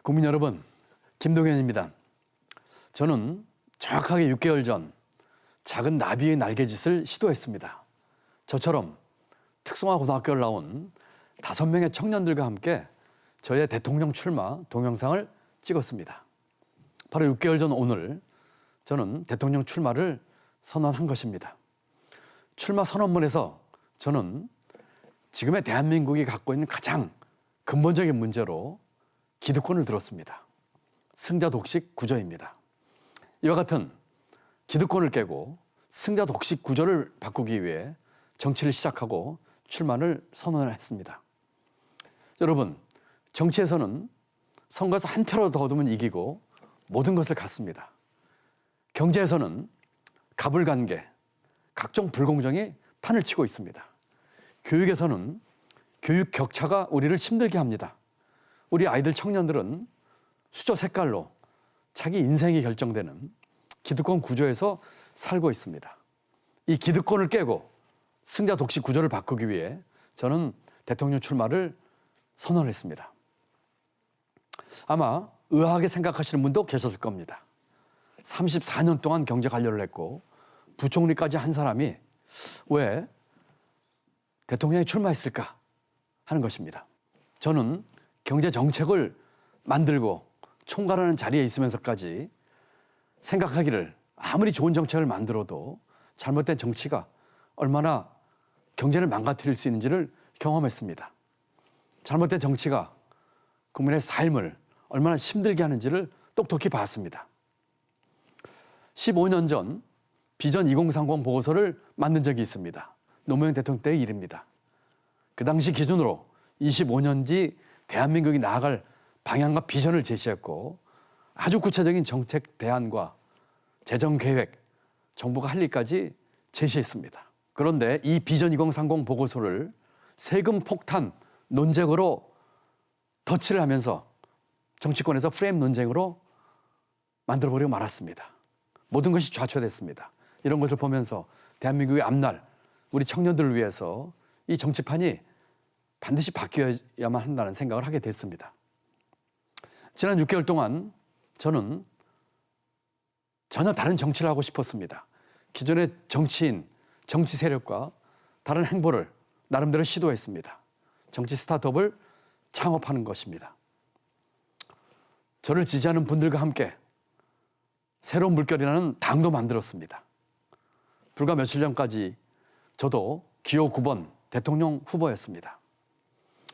국민 여러분, 김동현입니다. 저는 정확하게 6개월 전 작은 나비의 날개짓을 시도했습니다. 저처럼 특성화 고등학교를 나온 5명의 청년들과 함께 저의 대통령 출마 동영상을 찍었습니다. 바로 6개월 전 오늘 저는 대통령 출마를 선언한 것입니다. 출마 선언문에서 저는 지금의 대한민국이 갖고 있는 가장 근본적인 문제로 기득권을 들었습니다. 승자 독식 구조입니다. 이와 같은 기득권을 깨고 승자 독식 구조를 바꾸기 위해 정치를 시작하고 출마를 선언을 했습니다. 여러분, 정치에서는 선거에서 한 표라도 더 얻으면 이기고 모든 것을 갖습니다. 경제에서는 가불관계, 각종 불공정이 판을 치고 있습니다. 교육에서는 교육 격차가 우리를 힘들게 합니다. 우리 아이들 청년들은 수저 색깔로 자기 인생이 결정되는 기득권 구조에서 살고 있습니다. 이 기득권을 깨고 승자 독식 구조를 바꾸기 위해 저는 대통령 출마를 선언했습니다. 아마 의아하게 생각하시는 분도 계셨을 겁니다. 34년 동안 경제 관료를 했고 부총리까지 한 사람이 왜 대통령에 출마했을까 하는 것입니다. 저는 경제 정책을 만들고 총괄하는 자리에 있으면서까지 생각하기를 아무리 좋은 정책을 만들어도 잘못된 정치가 얼마나 경제를 망가뜨릴 수 있는지를 경험했습니다. 잘못된 정치가 국민의 삶을 얼마나 힘들게 하는지를 똑똑히 봤습니다. 15년 전 비전 2030 보고서를 만든 적이 있습니다. 노무현 대통령 때의 일입니다. 그 당시 기준으로 25년 뒤 대한민국이 나아갈 방향과 비전을 제시했고 아주 구체적인 정책 대안과 재정 계획, 정부가 할 일까지 제시했습니다. 그런데 이 비전 2030 보고서를 세금 폭탄 논쟁으로 덧칠을 하면서 정치권에서 프레임 논쟁으로 만들어버리고 말았습니다. 모든 것이 좌초됐습니다. 이런 것을 보면서 대한민국의 앞날 우리 청년들을 위해서 이 정치판이 반드시 바뀌어야만 한다는 생각을 하게 됐습니다. 지난 6개월 동안 저는 전혀 다른 정치를 하고 싶었습니다. 기존의 정치인, 정치 세력과 다른 행보를 나름대로 시도했습니다. 정치 스타트업을 창업하는 것입니다. 저를 지지하는 분들과 함께 새로운 물결이라는 당도 만들었습니다. 불과 며칠 전까지 저도 기호 9번 대통령 후보였습니다.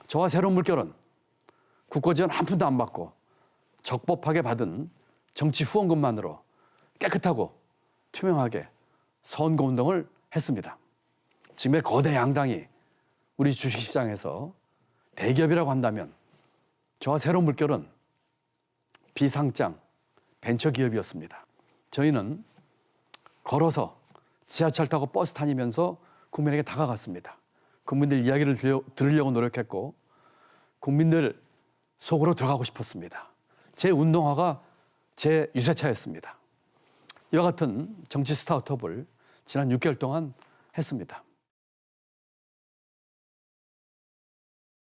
저와 새로운 물결은 국고 지원 한 푼도 안 받고 적법하게 받은 정치 후원금만으로 깨끗하고 투명하게 선거운동을 했습니다. 지금의 거대 양당이 우리 주식시장에서 대기업이라고 한다면 저와 새로운 물결은 비상장 벤처기업이었습니다. 저희는 걸어서 지하철 타고 버스 다니면서 국민에게 다가갔습니다. 국민들 이야기를 들으려고 노력했고 국민들 속으로 들어가고 싶었습니다. 제 운동화가 제 유세차였습니다. 이와 같은 정치 스타트업을 지난 6개월 동안 했습니다.